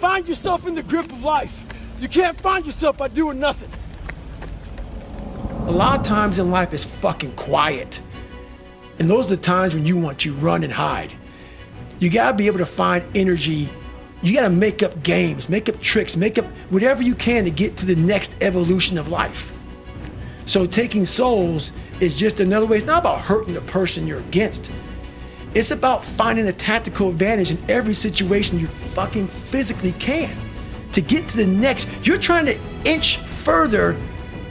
find yourself in the grip of life. You can't find yourself by doing nothing. A lot of times in life it's fucking quiet. And those are the times when you want to run and hide. You gotta be able to find energy. You gotta make up games, make up tricks, make up whatever you can to get to the next evolution of life. So taking souls is just another way. It's not about hurting the person you're against. It's about finding a tactical advantage in every situation you fucking physically can to get to the next. You're trying to inch further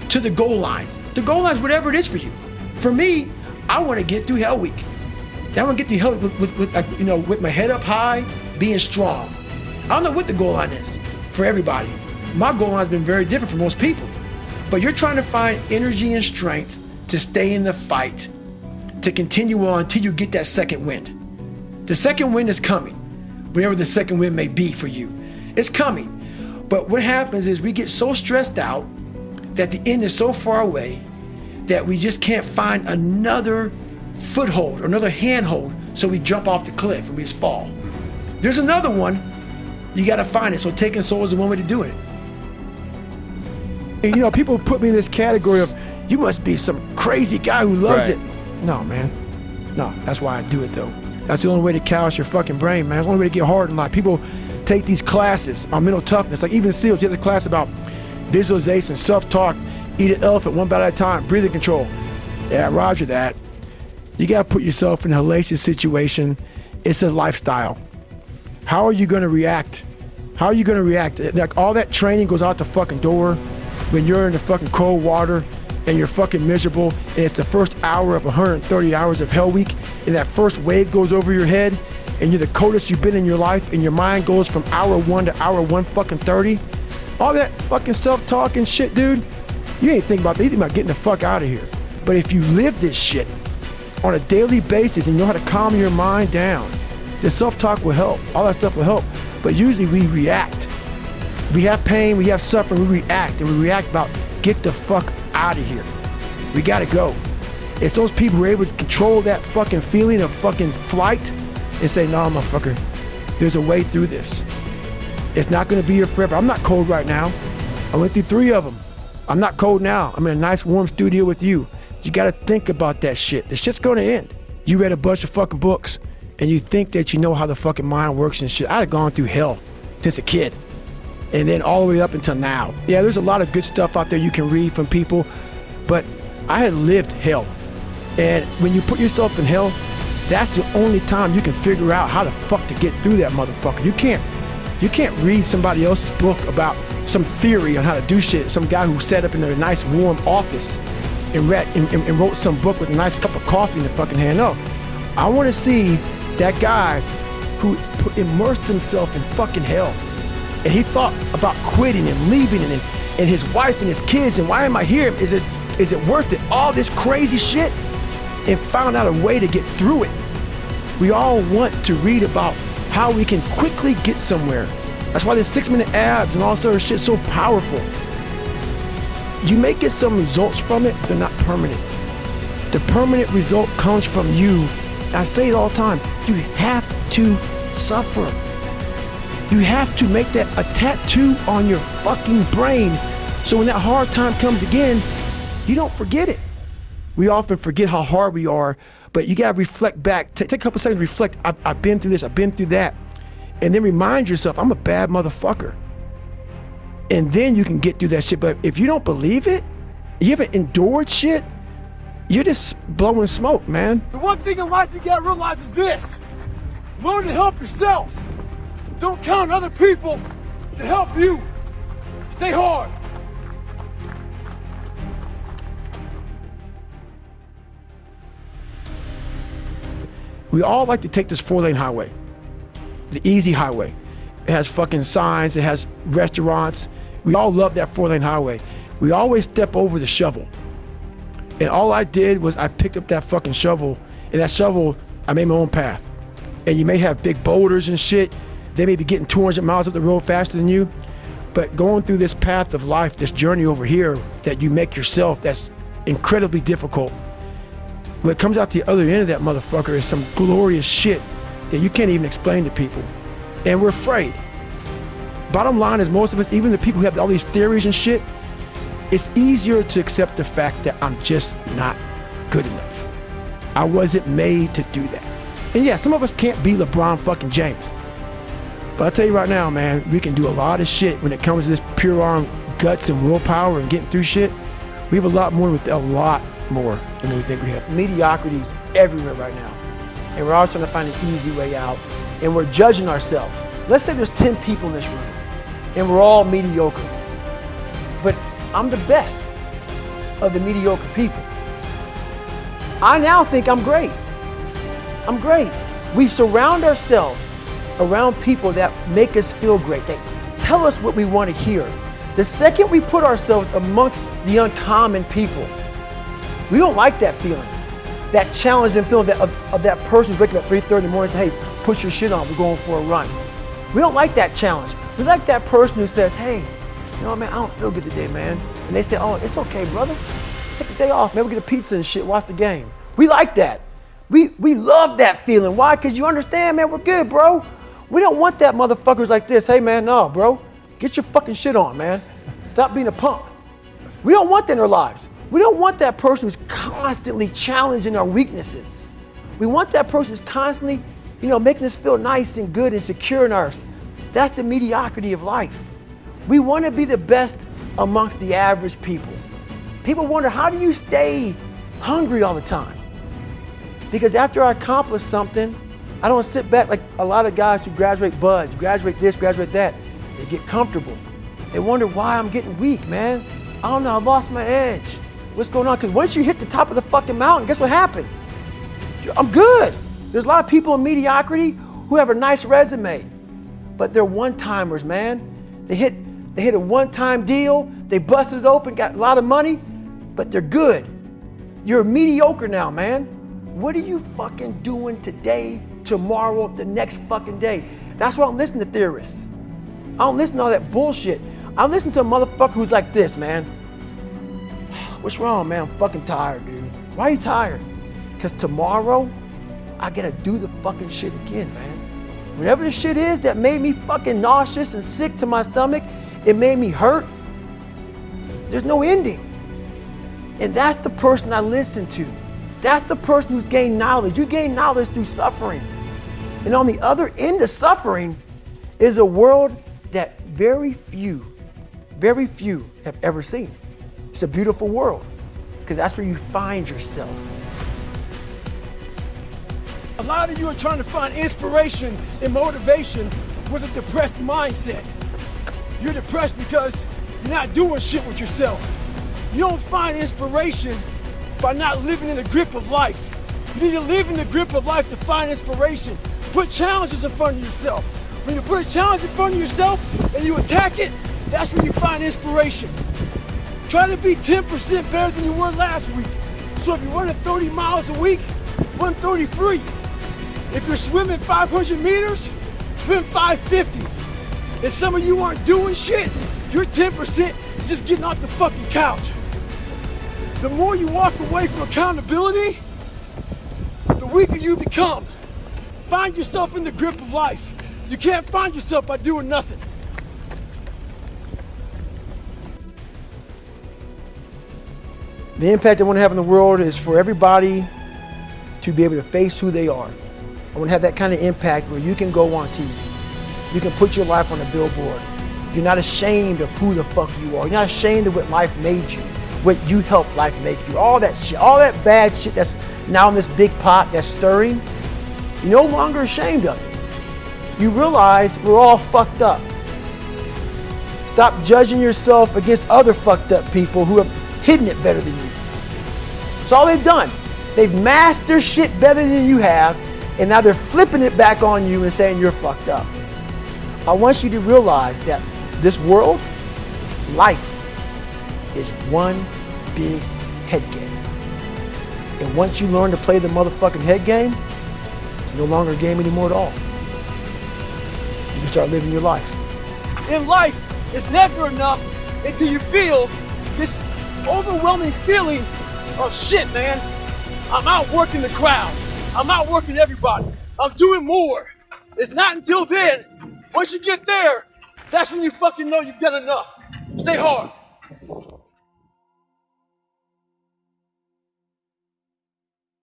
to the goal line. The goal line is whatever it is for you. For me, I want to get through Hell Week. I want to get through Hell Week with my head up high, being strong. I don't know what the goal line is for everybody. My goal line has been very different for most people. But you're trying to find energy and strength to stay in the fight, to continue on until you get that second wind. The second wind is coming, whatever the second wind may be for you. It's coming. But what happens is we get so stressed out that the end is so far away that we just can't find another foothold or another handhold, so we jump off the cliff and we just fall. There's another one, you gotta find it, so taking souls is one way to do it. You know, people put me in this category of, you must be some crazy guy who loves it. No, man. No, that's why I do it though. That's the only way to callous your fucking brain, man. It's the only way to get hard in life. People take these classes on mental toughness, like even SEALs, you have the class about visualization, self-talk, eat an elephant one bite at a time, breathing control. Yeah, roger that. You gotta put yourself in a hellacious situation. It's a lifestyle. How are you gonna react? How are you gonna react? Like all that training goes out the fucking door when you're in the fucking cold water and you're fucking miserable, and it's the first hour of 130 hours of Hell Week, and that first wave goes over your head, and you're the coldest you've been in your life, and your mind goes from hour 1 to hour 130. All that fucking self-talk and shit, dude, you ain't thinking about that. You think about getting the fuck out of here. But if you live this shit on a daily basis and you know how to calm your mind down, the self-talk will help. All that stuff will help. But usually we react. We have pain, we have suffering, we react. And we react about, get the fuck out of here. We gotta go. It's those people who are able to control that fucking feeling of fucking flight and say, no, motherfucker, there's a way through this. It's not gonna be here forever. I'm not cold right now. I went through 3 of them. I'm not cold now. I'm in a nice warm studio with you. You gotta think about that shit. The shit's gonna end. You read a bunch of fucking books and you think that you know how the fucking mind works and shit. I had gone through hell since a kid and then all the way up until now. Yeah, there's a lot of good stuff out there you can read from people, but I had lived hell. And when you put yourself in hell, that's the only time you can figure out how the fuck to get through that motherfucker. You can't read somebody else's book about some theory on how to do shit. Some guy who sat up in a nice warm office and wrote some book with a nice cup of coffee in the fucking hand. No, I want to see that guy who immersed himself in fucking hell. And he thought about quitting and leaving and his wife and his kids and why am I here? Is it worth it? All this crazy shit? And found out a way to get through it. We all want to read about how we can quickly get somewhere. That's why the 6-minute abs and all sort of shit so powerful. You may get some results from it, but they're not permanent. The permanent result comes from you. I say it all the time. You have to suffer. You have to make that a tattoo on your fucking brain so when that hard time comes again, you don't forget it. We often forget how hard we are, but you gotta reflect back. Take a couple seconds, reflect. I've been through this, I've been through that. And then remind yourself, I'm a bad motherfucker. And then you can get through that shit. But if you don't believe it, you haven't endured shit, you're just blowing smoke, man. The one thing in life you gotta realize is this. Learn to help yourself. Don't count on other people to help you. Stay hard. We all like to take this 4-lane highway, the easy highway. It has fucking signs, it has restaurants. We all love that 4-lane highway. We always step over the shovel. And all I did was I picked up that fucking shovel, and that shovel, I made my own path. And you may have big boulders and shit. They may be getting 200 miles up the road faster than you. But going through this path of life, this journey over here that you make yourself, that's incredibly difficult. What comes out the other end of that motherfucker is some glorious shit that you can't even explain to people. And we're afraid. bottom line is most of us, even the people who have all these theories and shit, it's easier to accept the fact that I'm just not good enough. I wasn't made to do that. And yeah, some of us can't be LeBron fucking James. But I'll tell you right now, man, we can do a lot of shit when it comes to this pure arm guts and willpower and getting through shit. We have a lot more than we think we have. Mediocrity is everywhere right now. And we're all trying to find an easy way out. And we're judging ourselves. Let's say there's 10 people in this room and we're all mediocre. But I'm the best of the mediocre people. I now think I'm great. I'm great. We surround ourselves around people that make us feel great. They tell us what we want to hear. The second we put ourselves amongst the uncommon people, we don't like that feeling. That challenging feeling of that person who's waking up at 3:30 in the morning and say, hey, put your shit on, we're going for a run. We don't like that challenge. We like that person who says, hey, you know, man, I don't feel good today, man. And they say, oh, it's okay, brother. Take a day off, man, we'll get a pizza and shit, watch the game. We like that. We love that feeling. Why? Because you understand, man, we're good, bro. We don't want that motherfuckers like this. Hey, man, no, bro. Get your fucking shit on, man. Stop being a punk. We don't want that in our lives. We don't want that person who's constantly challenging our weaknesses. We want that person who's constantly, making us feel nice and good and secure in ours. That's the mediocrity of life. We want to be the best amongst the average people. People wonder, how do you stay hungry all the time? Because after I accomplish something, I don't sit back like a lot of guys who graduate buds, graduate this, graduate that. They get comfortable. They wonder why I'm getting weak, man. I don't know, I lost my edge. What's going on? Because once you hit the top of the fucking mountain, guess what happened? I'm good. There's a lot of people in mediocrity who have a nice resume, but they're one-timers, man. They hit a one-time deal, they busted it open, got a lot of money, but they're good. You're mediocre now, man. What are you fucking doing today, tomorrow, the next fucking day? That's why I don't listen to theorists. I don't listen to all that bullshit. I listen to a motherfucker who's like this, man. What's wrong, man? I'm fucking tired, dude. Why are you tired? Because tomorrow, I gotta do the fucking shit again, man. Whatever the shit is that made me fucking nauseous and sick to my stomach, it made me hurt, there's no ending. And that's the person I listen to. That's the person who's gained knowledge. You gain knowledge through suffering. And on the other end of suffering is a world that very few have ever seen. It's a beautiful world because that's where you find yourself. A lot of you are trying to find inspiration and motivation with a depressed mindset. You're depressed because you're not doing shit with yourself. You don't find inspiration by not living in the grip of life. You need to live in the grip of life to find inspiration. Put challenges in front of yourself. When you put a challenge in front of yourself and you attack it, that's when you find inspiration. Try to be 10% better than you were last week. So if you're running 30 miles a week, run 33. If you're swimming 500 meters, swim 550. If some of you aren't doing shit, you're 10% just getting off the fucking couch. The more you walk away from accountability, the weaker you become. Find yourself in the grip of life. You can't find yourself by doing nothing. The impact I want to have in the world is for everybody to be able to face who they are. I want to have that kind of impact where you can go on TV. You can put your life on a billboard. You're not ashamed of who the fuck you are. You're not ashamed of what life made you, what you helped life make you. All that shit, all that bad shit that's now in this big pot that's stirring, you're no longer ashamed of it. You realize we're all fucked up. Stop judging yourself against other fucked up people who have hidden it better than you. That's all they've done. They've masked their shit better than you have, and now they're flipping it back on you and saying you're fucked up. I want you to realize that this world, life, is one big head game. And once you learn to play the motherfucking head game, it's no longer a game anymore at all. You can start living your life. In life, it's never enough until you feel this overwhelming feeling of shit, man. I'm outworking the crowd. I'm outworking everybody. I'm doing more. It's not until then, once you get there, That's when you fucking know you've done enough. Stay hard.